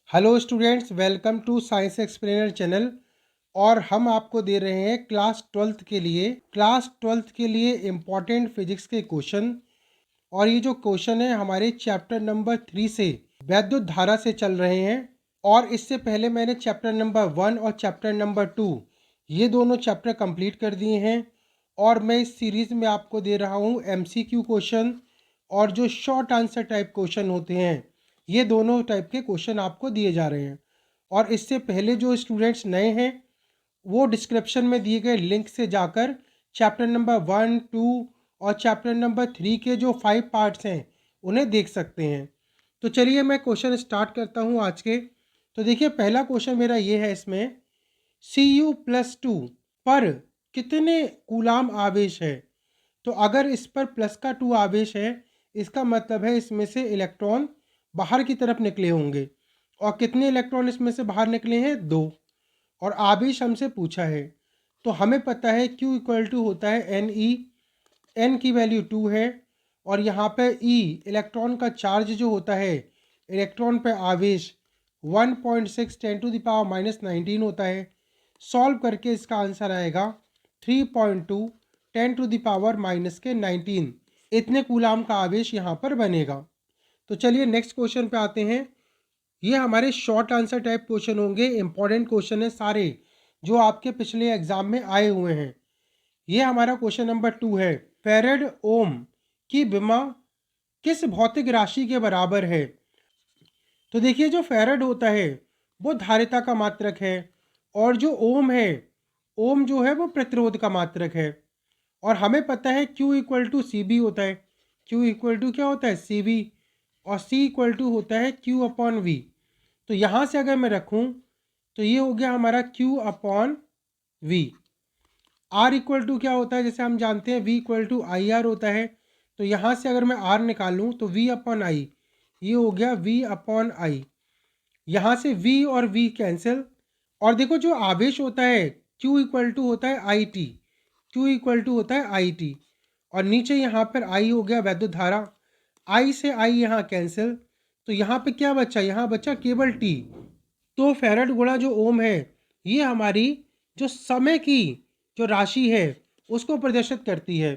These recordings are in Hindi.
Hello students, welcome to science explainer channel. और हम आपको दे रहे हैं क्लास ट्वेल्थ के लिए इम्पॉर्टेंट फिजिक्स के क्वेश्चन। और ये जो क्वेश्चन है हमारे चैप्टर नंबर 3 से वैद्युत धारा से चल रहे हैं। और इससे पहले मैंने चैप्टर नंबर 1 और चैप्टर नंबर 2 ये दोनों चैप्टर कंप्लीट कर दिए हैं। और मैं इस सीरीज़ में आपको दे रहा हूँ MCQ क्वेश्चन और जो शॉर्ट आंसर टाइप क्वेश्चन होते हैं, ये दोनों टाइप के क्वेश्चन आपको दिए जा रहे हैं। और इससे पहले जो स्टूडेंट्स नए हैं वो डिस्क्रिप्शन में दिए गए लिंक से जाकर चैप्टर नंबर 1, 2 और चैप्टर नंबर 3 के जो 5 पार्ट्स हैं उन्हें देख सकते हैं। तो चलिए मैं क्वेश्चन स्टार्ट करता हूँ आज के। तो देखिए, पहला क्वेश्चन मेरा ये है, इसमें Cu+2 पर कितने कूलाम आवेश है। तो अगर इस पर प्लस का 2 आवेश है, इसका मतलब है इसमें से इलेक्ट्रॉन बाहर की तरफ निकले होंगे। और कितने इलेक्ट्रॉन इसमें से बाहर निकले हैं? 2। और आवेश हमसे पूछा है, तो हमें पता है Q होता है Ne। n की वैल्यू 2 है। और यहाँ पे E इलेक्ट्रॉन का चार्ज जो होता है, इलेक्ट्रॉन पे आवेश 1.6 10⁻⁻19 होता है। सॉल्व करके इसका आंसर आएगा 3.2 10⁻⁻19 इतने कूलाम का आवेश यहाँ पर बनेगा। तो चलिए नेक्स्ट क्वेश्चन पे आते हैं। ये हमारे शॉर्ट आंसर टाइप क्वेश्चन होंगे, इंपॉर्टेंट क्वेश्चन है सारे जो आपके पिछले एग्जाम में आए हुए हैं। ये हमारा क्वेश्चन नंबर 2 है। फेरेड ओम की विमा किस भौतिक राशि के बराबर है। तो देखिए, जो फेरेड होता है वो धारिता का मात्रक है, और जो ओम है, ओम जो है वो प्रतिरोध का मात्रक है। और हमें पता है Q=CB होता है। Q क्या होता है? CB। और C होता है Q/V। तो यहाँ से अगर मैं रखूँ तो ये हो गया हमारा Q/V। R क्या होता है? जैसे हम जानते हैं V/IR होता है। तो यहाँ से अगर मैं R निकालूँ तो V/I, ये हो गया V/I। यहाँ से V और V कैंसिल। और देखो, जो आवेश होता है Q होता है IT। Q होता है IT। और नीचे यहाँ पर I हो गया वैद्युत धारा। I से I यहाँ कैंसिल। तो यहाँ पे क्या बचा? यहाँ बचा केवल T। तो फेरेड गुणा जो ओम है, ये हमारी जो समय की जो राशि है उसको प्रदर्शित करती है।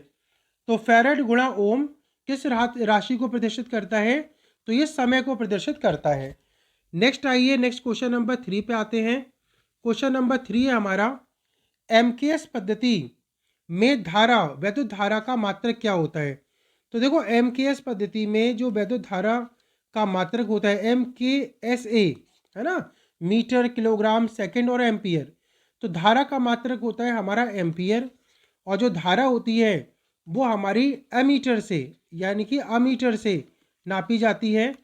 तो फेरेड गुणा ओम किस राशि को प्रदर्शित करता है? तो ये समय को प्रदर्शित करता है। नेक्स्ट आइए, नेक्स्ट क्वेश्चन नंबर 3 पे आते हैं। क्वेश्चन नंबर 3 है हमारा, MKS पद्धति में धारा, वैद्युत धारा का मात्रक क्या होता है। तो देखो, MKS पद्धति में जो वैद्युत धारा का मात्रक होता है MKSA, है ना, मीटर, किलोग्राम, सेकंड और एम्पियर। तो धारा का मात्रक होता है हमारा एम्पियर। और जो धारा होती है वो हमारी एमीटर से, यानी कि अमीटर से नापी जाती है।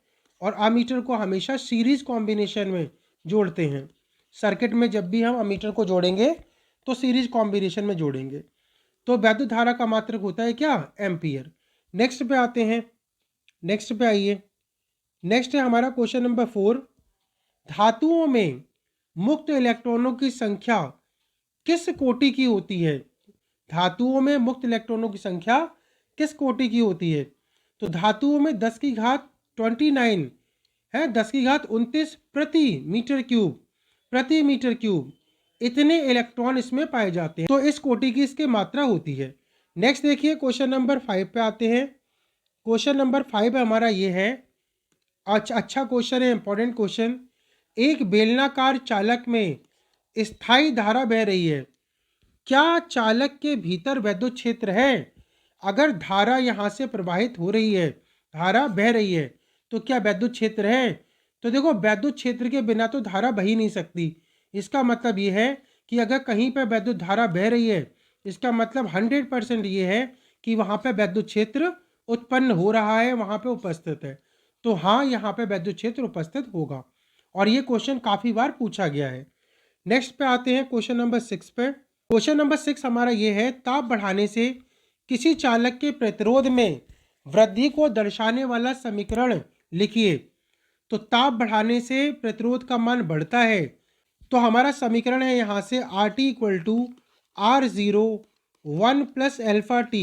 और अमीटर को हमेशा सीरीज कॉम्बिनेशन में जोड़ते हैं। सर्किट में जब भी हम अमीटर को जोड़ेंगे तो सीरीज कॉम्बिनेशन में जोड़ेंगे। तो वैद्युत धारा का मात्रक होता है क्या? एम्पियर। नेक्स्ट पे आते हैं। नेक्स्ट पे आइए। नेक्स्ट है हमारा क्वेश्चन नंबर 4। धातुओं में मुक्त इलेक्ट्रॉनों की संख्या किस कोटि की होती है। धातुओं में मुक्त इलेक्ट्रॉनों की संख्या किस कोटि की होती है। तो धातुओं में 10⁻29 है, 10⁻29 प्रति मीटर क्यूब इतने इलेक्ट्रॉन इसमें पाए जाते हैं। तो इस कोटि की इसकी मात्रा होती है। नेक्स्ट देखिए, क्वेश्चन नंबर 5 पे आते हैं। क्वेश्चन नंबर 5 हमारा ये है, अच्छा क्वेश्चन है, इंपॉर्टेंट क्वेश्चन। एक बेलनाकार चालक में स्थायी धारा बह रही है, क्या चालक के भीतर वैद्युत क्षेत्र है। अगर धारा यहाँ से प्रवाहित हो रही है, धारा बह रही है, तो क्या वैद्युत क्षेत्र है। तो देखो, वैद्युत क्षेत्र के बिना तो धारा बह ही नहीं सकती। इसका मतलब ये है कि अगर कहीं पर वैद्युत धारा बह रही है, इसका मतलब 100% ये है कि वहाँ पे वैद्युत क्षेत्र उत्पन्न हो रहा है, वहाँ पे उपस्थित है। तो हाँ, यहाँ पे वैद्युत क्षेत्र उपस्थित होगा। और ये क्वेश्चन काफ़ी बार पूछा गया है। नेक्स्ट पे आते हैं क्वेश्चन नंबर 6 पे। क्वेश्चन नंबर 6 हमारा ये है, ताप बढ़ाने से किसी चालक के प्रतिरोध में वृद्धि को दर्शाने वाला समीकरण लिखिए। तो ताप बढ़ाने से प्रतिरोध का मान बढ़ता है। तो हमारा समीकरण है यहाँ से RT=R0 1 + αT।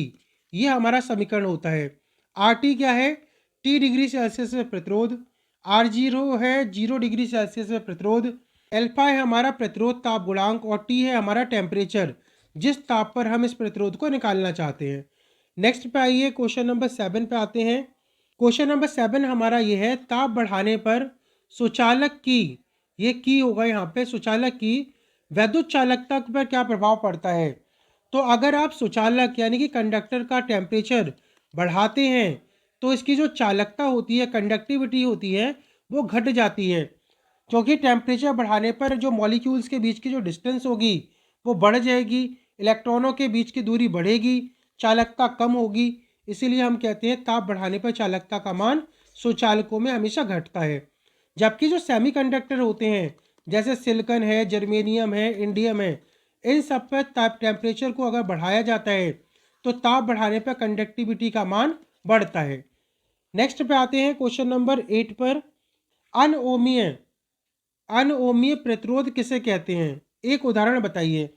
ये हमारा समीकरण होता है। RT क्या है? T डिग्री सेल्सियस में प्रतिरोध, R0 है 0 डिग्री सेल्सियस में प्रतिरोध, अल्फा है हमारा प्रतिरोध ताप गुणांक और T है हमारा टेम्परेचर, जिस ताप पर हम इस प्रतिरोध को निकालना चाहते हैं। नेक्स्ट पे आइए क्वेश्चन नंबर 7 पे आते हैं। क्वेश्चन नंबर 7 हमारा ये है, ताप बढ़ाने पर सुचालक की, ये की होगा यहाँ पे, सुचालक की वैद्युत चालकता पर क्या प्रभाव पड़ता है। तो अगर आप सुचालक यानी कि कंडक्टर का टेम्परेचर बढ़ाते हैं तो इसकी जो चालकता होती है, कंडक्टिविटी होती है, वो घट जाती है, क्योंकि टेम्परेचर बढ़ाने पर जो मॉलिक्यूल्स के बीच की जो डिस्टेंस होगी वो बढ़ जाएगी, इलेक्ट्रॉनों के बीच की दूरी बढ़ेगी, चालकता कम होगी। इसीलिए हम कहते हैं ताप बढ़ाने पर चालकता का मान सुचालकों में हमेशा घटता है। जबकि जो सेमीकंडक्टर होते हैं जैसे सिलिकॉन है, जर्मेनियम है, इंडियम है, इन सब पर ताप टेम्परेचर को अगर बढ़ाया जाता है तो ताप बढ़ाने पर कंडक्टिविटी का मान बढ़ता है। नेक्स्ट पे आते हैं क्वेश्चन नंबर 8 पर, अनओमीय अनओमीय प्रतिरोध किसे कहते हैं, एक उदाहरण बताइए।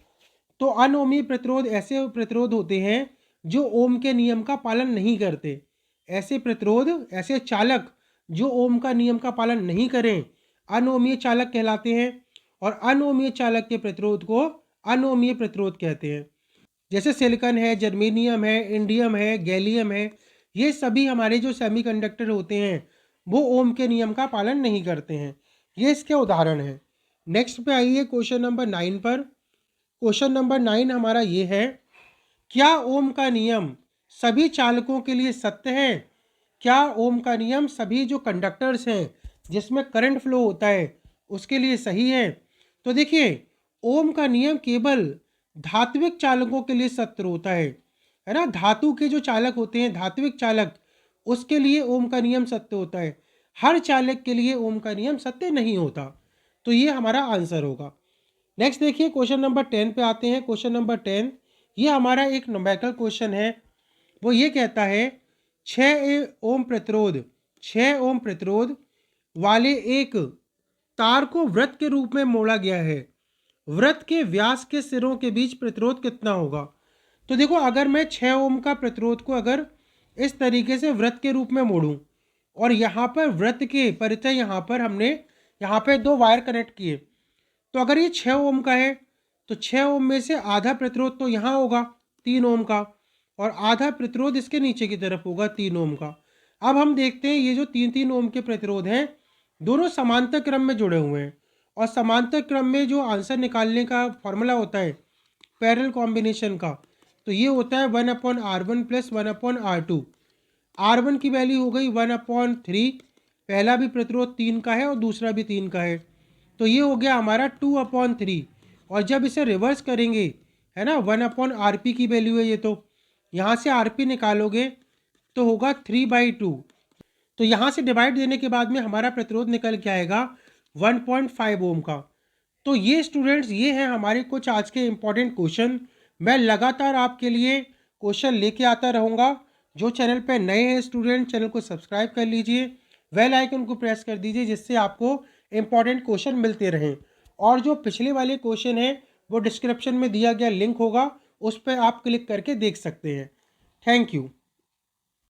तो अनओमीय प्रतिरोध ऐसे प्रतिरोध होते हैं जो ओम के नियम का पालन नहीं करते। ऐसे प्रतिरोध, ऐसे चालक जो ओम का नियम का पालन नहीं करें, अनओमीय चालक कहलाते हैं। और अनओमीय चालक के प्रतिरोध को अनओमीय प्रतिरोध कहते हैं। जैसे सिलिकॉन है, जर्मेनियम है, इंडियम है, गैलियम है, ये सभी हमारे जो सेमीकंडक्टर होते हैं वो ओम के नियम का पालन नहीं करते हैं। ये इसके उदाहरण हैं। नेक्स्ट पे आइए क्वेश्चन नंबर 9 पर। क्वेश्चन नंबर 9 हमारा ये है, क्या ओम का नियम सभी चालकों के लिए सत्य है। क्या ओम का नियम सभी जो कंडक्टर्स हैं जिसमें करंट फ्लो होता है उसके लिए सही है। तो देखिए, ओम का नियम केवल धात्विक चालकों के लिए सत्य होता है ना। धातु के जो चालक होते हैं, धात्विक चालक, उसके लिए ओम का नियम सत्य होता है। हर चालक के लिए ओम का नियम सत्य नहीं होता। तो ये हमारा आंसर होगा। नेक्स्ट देखिए क्वेश्चन नंबर 10 पे आते हैं। क्वेश्चन नंबर 10 ये हमारा एक न्यूमेरिकल क्वेश्चन है। वो ये कहता है 6 ओम प्रतिरोध 6 ओम प्रतिरोध वाले एक तार को वृत्त के रूप में मोड़ा गया है। वृत्त के व्यास के सिरों के बीच प्रतिरोध कितना होगा। तो देखो, अगर मैं 6 ओम का प्रतिरोध को अगर इस तरीके से वृत्त के रूप में मोड़ूं और यहाँ पर वृत्त के परिचय यहाँ पर हमने यहाँ पे 2 वायर कनेक्ट किए, तो अगर ये 6 ओम का है तो 6 ओम में से आधा प्रतिरोध तो यहाँ होगा 3 ओम का, और आधा प्रतिरोध इसके नीचे की तरफ होगा 3 ओम का। अब हम देखते हैं ये जो 3-3 ओम के प्रतिरोध हैं दोनों समांतर क्रम में जुड़े हुए हैं, और समांतर क्रम में जो आंसर निकालने का फॉर्मूला होता है पैरेलल कॉम्बिनेशन का, तो ये होता है 1/R1 + 1/R2। R1 की वैल्यू हो गई 1/3, पहला भी प्रतिरोध 3 का है और दूसरा भी 3 का है, तो ये हो गया हमारा 2/3। और जब इसे रिवर्स करेंगे, है ना, 1/RP की वैल्यू है ये, तो यहाँ से RP निकालोगे तो होगा 3/2। तो यहाँ से डिवाइड देने के बाद में हमारा प्रतिरोध निकल के आएगा 1.5 ओम का। तो ये स्टूडेंट्स, ये हैं हमारे कुछ आज के इम्पॉर्टेंट क्वेश्चन। मैं लगातार आपके लिए क्वेश्चन लेके आता रहूँगा। जो चैनल पे नए हैं स्टूडेंट, चैनल को सब्सक्राइब कर लीजिए, बेल आइकन को प्रेस कर दीजिए, जिससे आपको इम्पॉर्टेंट क्वेश्चन मिलते रहें। और जो पिछले वाले क्वेश्चन हैं वो डिस्क्रिप्शन में दिया गया लिंक होगा, उस पर आप क्लिक करके देख सकते हैं। Thank you.